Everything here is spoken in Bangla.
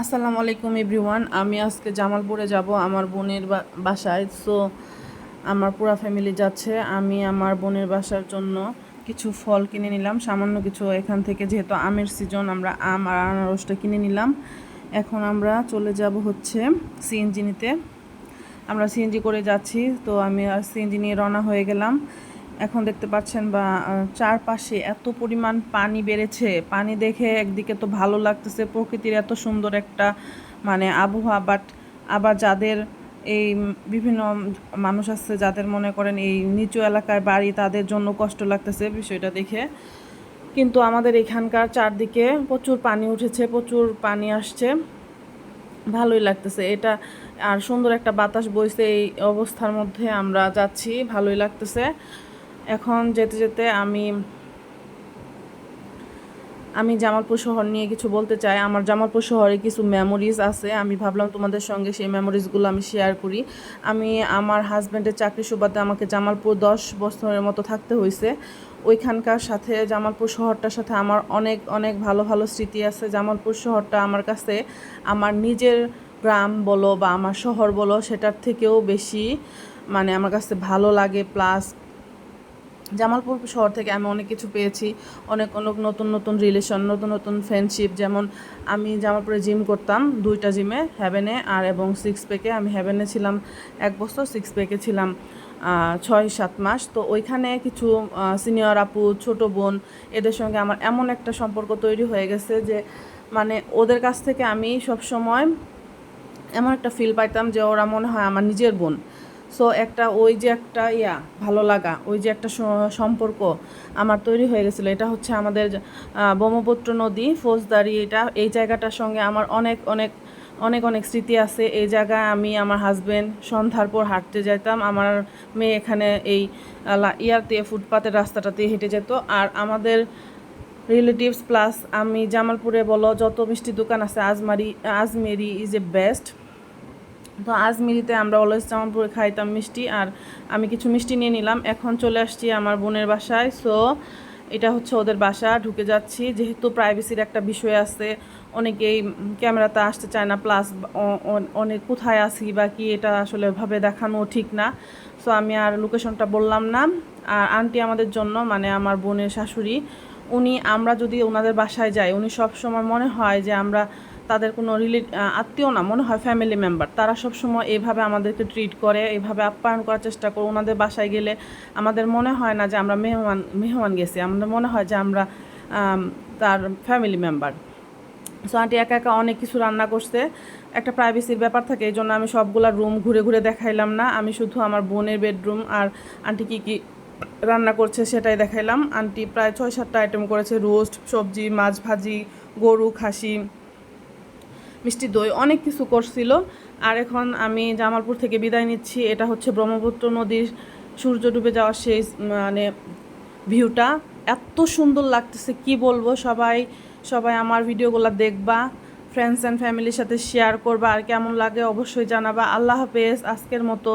আসসালামু আলাইকুম এভরিওয়ান। আমি আজকে জামালপুরে যাব আমার বোনের বাসায়। সো আমার পুরা ফ্যামিলি যাচ্ছে। আমি আমার বোনের বাসার জন্য কিছু ফল কিনে নিলাম, সামান্য কিছু এখান থেকে, যেহেতু আমের সিজন আমরা আম আর আনারসটা কিনে নিলাম। এখন আমরা চলে যাব হচ্ছে সিএনজি নিতে। আমরা সিএনজি করে যাচ্ছি, তো আমি আর সিএনজি নিয়ে রওনা হয়ে গেলাম। এখন দেখতে পাচ্ছেন বা চারপাশে এত পরিমাণ পানি বেড়েছে, পানি দেখে একদিকে তো ভালো লাগতেছে, প্রকৃতির এত সুন্দর একটা আবহাওয়া, বাট আবার যাদের এই বিভিন্ন মানুষ আছে যাদের মনে করেন এই নিচু এলাকায় বাড়ি, তাদের জন্য কষ্ট লাগতেছে বিষয়টা দেখে। কিন্তু আমাদের এখানকার চারদিকে প্রচুর পানি উঠেছে, প্রচুর পানি আসছে, ভালোই লাগতেছে এটা। আর সুন্দর একটা বাতাস বইছে, এই অবস্থার মধ্যে আমরা যাচ্ছি, ভালোই লাগতেছে। এখন যেতে যেতে আমি আমি জামালপুর শহর নিয়ে কিছু বলতে চাই। আমার জামালপুর শহরে কিছু মেমোরিজ আছে, আমি ভাবলাম তোমাদের সঙ্গে সেই মেমোরিজগুলো আমি শেয়ার করি। আমার হাজব্যান্ডের চাকরি সুবাদে আমাকে জামালপুর 10 বছরের মতো থাকতে হয়েছে। ওইখানকার সাথে জামালপুর শহরটার সাথে আমার অনেক অনেক ভালো ভালো স্মৃতি আছে। জামালপুর শহরটা আমার কাছে আমার নিজের গ্রাম বলো বা আমার শহর বলো, সেটার থেকেও বেশি আমার কাছে ভালো লাগে। প্লাস জামালপুর শহর থেকে আমি অনেক কিছু পেয়েছি, অনেক অনেক নতুন নতুন রিলেশন, নতুন নতুন ফ্রেন্ডশিপ। যেমন আমি জামালপুরে জিম করতাম, 2টা জিমে, হ্যাভেনে আর এবং 6 প্যাকে। আমি হ্যাভেনে ছিলাম 1 বছর, 6 প্যাকে ছিলাম 6-7 মাস। তো ওইখানে কিছু সিনিয়র আপু, ছোট বোন, এদের সঙ্গে আমার এমন একটা সম্পর্ক তৈরি হয়ে গেছে যে ওদের কাছ থেকে আমি সব সময় এমন একটা ফিল পাইতাম যে ওরা মনে হয় আমার নিজের বোন। সো একটা ওই যে একটা ভালো লাগা, ওই যে একটা সম্পর্ক আমার তৈরি হয়ে গেছিলো। এটা হচ্ছে আমাদের ব্রহ্মপুত্র নদী, ফৌজদারি। এই জায়গাটার সঙ্গে আমার অনেক অনেক অনেক অনেক স্মৃতি আছে। এই জায়গায় আমি আমার হাজব্যান্ড সন্ধ্যার পর হাঁটতে যেতাম, আমার মেয়ে এখানে এই ফুটপাতের রাস্তাটাতে হেঁটে যেত। আর আমাদের রিলেটিভস প্লাস আমি জামালপুরে বলো যত মিষ্টি দোকান আছে, আজমেরি ইজ এ বেস্ট। তো আজমিরিতে আমরা অলওয়েজ জামালপুরে খাইতাম মিষ্টি, আর আমি কিছু মিষ্টি নিয়ে নিলাম। এখন চলে আসছি আমার বোনের বাসায়। সো এটা হচ্ছে ওদের বাসা, ঢুকে যাচ্ছি। যেহেতু প্রাইভেসির একটা বিষয় আছে, অনেকেই ক্যামেরাতে আসতে চায় না, প্লাস অনেক কোথায় আসি বা কি এটা আসলে ভাবে দেখানো ঠিক না। সো আমি আর লোকেশনটা বললাম না। আর আন্টি আমাদের জন্য, আমার বোনের শাশুড়ি, আমরা যদি ওনাদের বাসায় যাই, উনি সব সময় মনে হয় যে আমরা তাদের কোনো আত্মীয় না, মনে হয় ফ্যামিলি মেম্বার। তারা সবসময় এভাবে আমাদেরকে ট্রিট করে, এভাবে আপ্যায়ন করার চেষ্টা করে। ওনাদের বাসায় গেলে আমাদের মনে হয় না যে আমরা মেহমান গেছি, আমাদের মনে হয় যে আমরা তার ফ্যামিলি মেম্বার। সো আন্টি একা একা অনেক কিছু রান্না করছে, একটা প্রাইভেসির ব্যাপার থাকে, এই জন্য আমি সবগুলা রুম ঘুরে ঘুরে দেখাইলাম না। আমি শুধু আমার বোনের বেডরুম আর আন্টি কী কী রান্না করছে সেটাই দেখাইলাম। আন্টি প্রায় 6-7টা আইটেম করেছে, রোস্ট, সবজি, মাছ ভাজি, গরু, খাসি, মিষ্টি দই, অনেক কিছু করছিল। আর এখন আমি জামালপুর থেকে বিদায় নিচ্ছি। এটা হচ্ছে ব্রহ্মপুত্র নদীর সূর্য ডুবে যাওয়ার সেই ভিউটা এত সুন্দর লাগতেছে, কি বলবো। সবাই সবাই আমার ভিডিওগুলো দেখবা, ফ্রেন্ডস অ্যান্ড ফ্যামিলির সাথে শেয়ার করবা, আর কেমন লাগে অবশ্যই জানাবা। আল্লাহ হাফেজ, আজকের মতো।